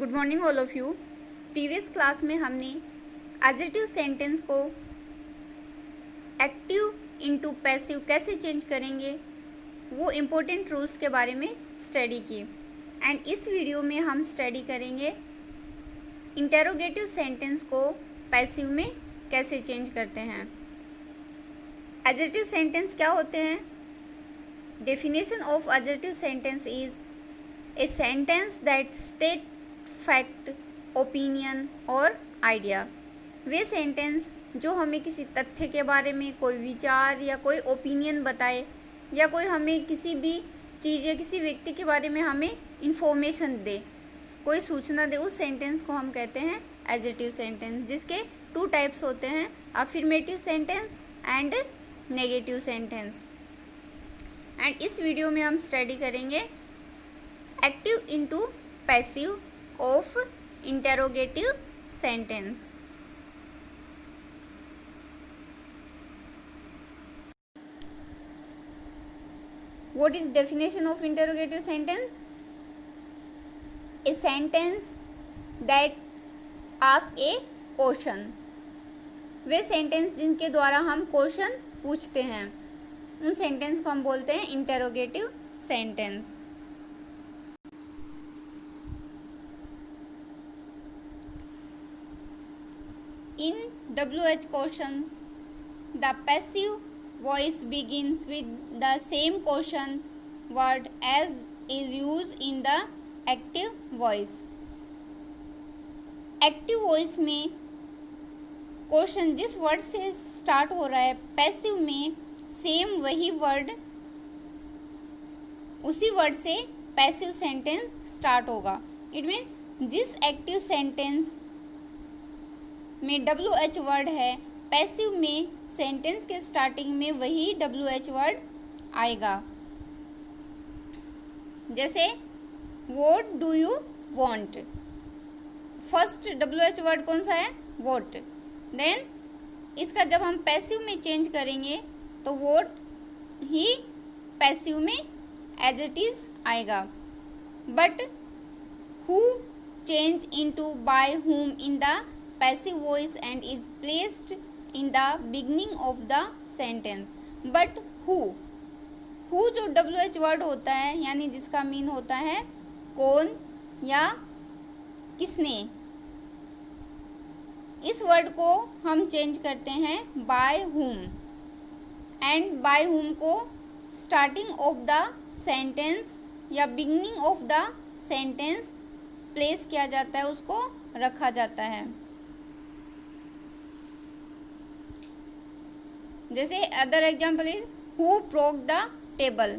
Good morning all of you. Previous class में हमने adjective sentence को एक्टिव इनटू पैसिव कैसे चेंज करेंगे वो इम्पोर्टेंट रूल्स के बारे में स्टडी की। एंड इस वीडियो में हम स्टडी करेंगे इंटेरोगेटिव सेंटेंस को पैसिव में कैसे चेंज करते हैं। एडजेक्टिव सेंटेंस क्या होते हैं? Definition of adjective sentence is a sentence that state fact, opinion और आइडिया। वे सेंटेंस जो हमें किसी तथ्य के बारे में कोई विचार या कोई ओपिनियन बताए या कोई हमें किसी भी चीज़ या किसी व्यक्ति के बारे में हमें इंफॉर्मेशन दे, कोई सूचना दे, उस सेंटेंस को हम कहते हैं एडजेक्टिव सेंटेंस, जिसके 2 टाइप्स होते हैं, affirmative sentence and negative sentence. And इस वीडियो में हम स्टडी करेंगे active into passive of interrogative sentence. What is definition of interrogative sentence? A sentence that asks a question। Way sentence जिनके द्वारा हम क्वेश्चन पूछते हैं, उन सेंटेंस को हम बोलते हैं interrogative sentence. In WH questions, the passive voice begins with the same question word as is used in the active voice। Active voice में क्वेश्चन जिस वर्ड से स्टार्ट हो रहा है, पैसिव में सेम वही वर्ड, उसी वर्ड से पैसिव सेंटेंस स्टार्ट होगा। इट मीन जिस एक्टिव सेंटेंस में WH वर्ड है, पैसिव में सेंटेंस के स्टार्टिंग में वही WH वर्ड आएगा। जैसे what do you want, first WH word कौन सा है? व्हाट। देन इसका जब हम पैसिव में चेंज करेंगे तो व्हाट ही पैसिव में एज इट इज आएगा। But who change into by whom in the passive voice and is placed in the beginning of the sentence. But who जो WH word होता है, यानी जिसका मीन होता है कौन या किसने, इस वर्ड को हम चेंज करते हैं by whom. And by whom को स्टार्टिंग ऑफ द सेंटेंस या beginning of the sentence place किया जाता है, उसको रखा जाता है। जैसे other example is who broke the table.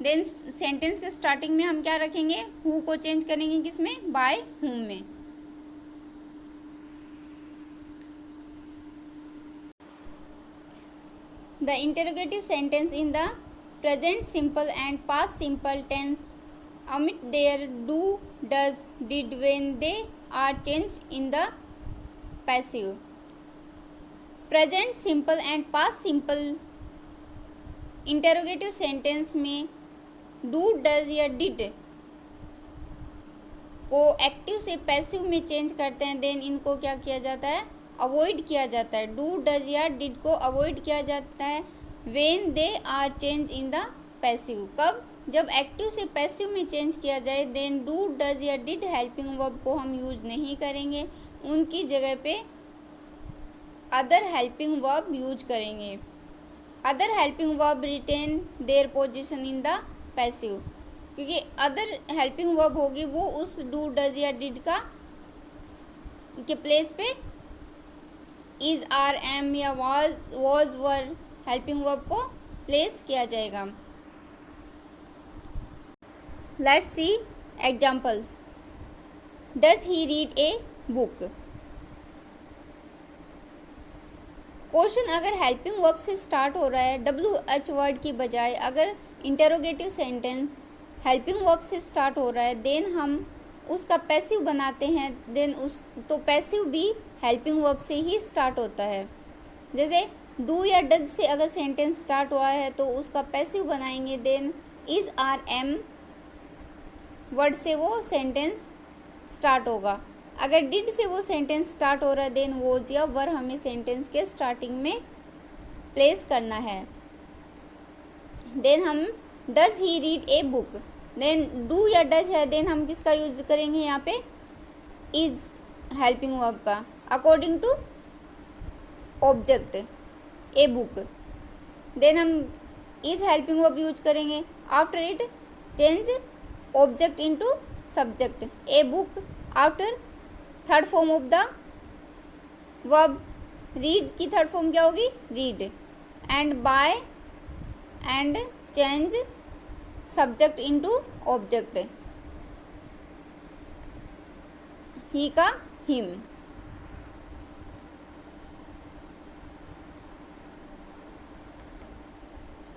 Then sentence के स्टार्टिंग में हम क्या रखेंगे? हु को चेंज करेंगे किसमें? बाय हुम में। The interrogative sentence in the present simple and past simple tense omit their do, does, did when they are changed in the passive। Present simple and past simple interrogative sentence में do, does या did को active से passive में change करते हैं। Then इनको क्या किया जाता है? अवॉइड किया जाता है। डू, डज या डिड को अवॉइड किया जाता है when they are change in the passive. कब? जब एक्टिव से पैसिव में चेंज किया जाए, देन डू, डज या डिड हेल्पिंग वर्ब को हम यूज नहीं करेंगे, उनकी जगह पे अदर हेल्पिंग वर्ब यूज करेंगे। Other helping verb retain their position in the passive, क्योंकि अदर हेल्पिंग वर्ब होगी वो उस डू, डज या डिड का के प्लेस पे इज, आर, एम या वाज वर हेल्पिंग वर्ब को प्लेस किया जाएगा। Let's see examples. Does he read a book. Question अगर हेल्पिंग वर्ब से स्टार्ट हो रहा है WH वर्ड की बजाय, अगर इंटेरोगेटिव सेंटेंस हेल्पिंग वर्ब से स्टार्ट हो रहा है, देन हम उसका पैसिव बनाते हैं। देन तो पैसिव भी हेल्पिंग वर्ब से ही स्टार्ट होता है। जैसे डू या डज से अगर सेंटेंस स्टार्ट हुआ है तो उसका पैसिव बनाएंगे। Then is, are, am word से वो सेंटेंस स्टार्ट होगा। अगर डिड से वो सेंटेंस स्टार्ट हो रहा है देन वॉज या वर हमें सेंटेंस के स्टार्टिंग में प्लेस करना है। देन हम does he read a book, then do या डज है देन हम किसका यूज करेंगे यहाँ पे, इज हेल्पिंग वर्ब का according to object a book. Then हम इज हेल्पिंग वर्ब यूज करेंगे। After it change object into subject a book. After third form of the verb read की थर्ड फॉर्म क्या होगी, read. And by and change subject into object he का him.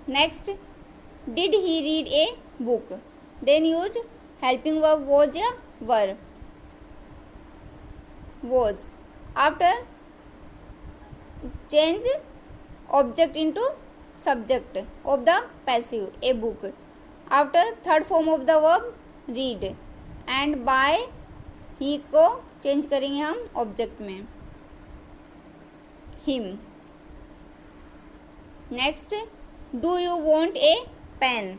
Next did he read a book, then use helping verb was या were, was. After change object into subject of the passive a book. After third form of the verb read and by he को change करेंगे हम object में him. Next do you want a pen,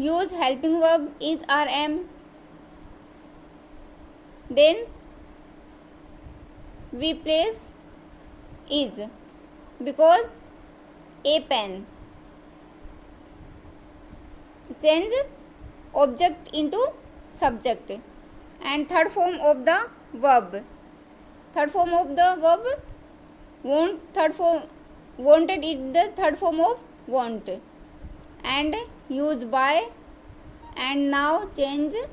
use helping verb is are am, then we place is because a pen। change object into subject and third form of the verb, third form of the verb want, third form wanted is the third form of want and use by and now change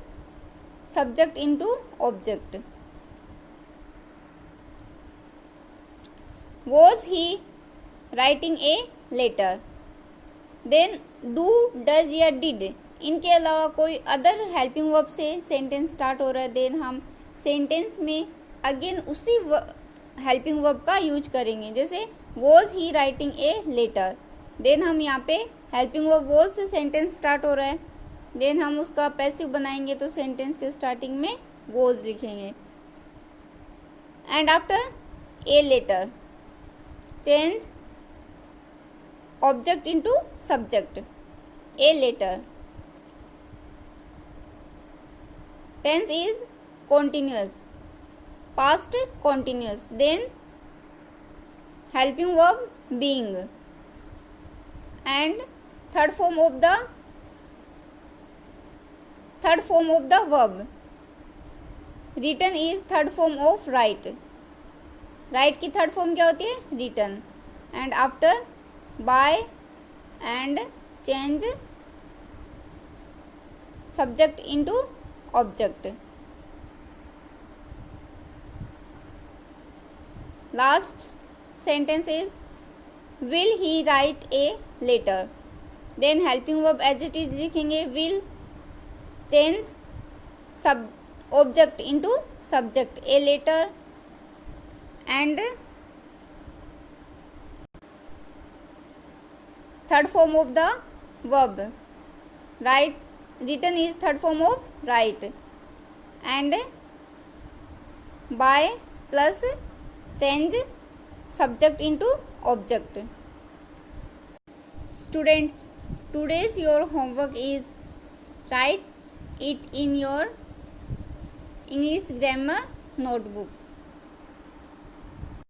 subject into object। was he writing a letter, then do does या did इनके अलावा कोई other helping verb से sentence start हो रहा है then हम sentence में अगेन उसी हेल्पिंग वर्ब का यूज करेंगे। जैसे was he writing a letter, then हम यहाँ पे हेल्पिंग वर्ब was से सेंटेंस स्टार्ट हो रहा है देन हम उसका पैसिव बनाएंगे तो सेंटेंस के स्टार्टिंग में वॉज लिखेंगे। And after a letter change object into subject a letter. Tense is continuous past continuous then helping verb being and third form of the verb written is third form of write, write की third form क्या होती है, written। and after by and change subject into object। last sentence is will he write a letter, then helping verb as it is लिखेंगे will change sub object into subject a letter and third form of the verb write, written is third form of write and by plus change subject into object। Students, today's your homework is write it in your English grammar notebook।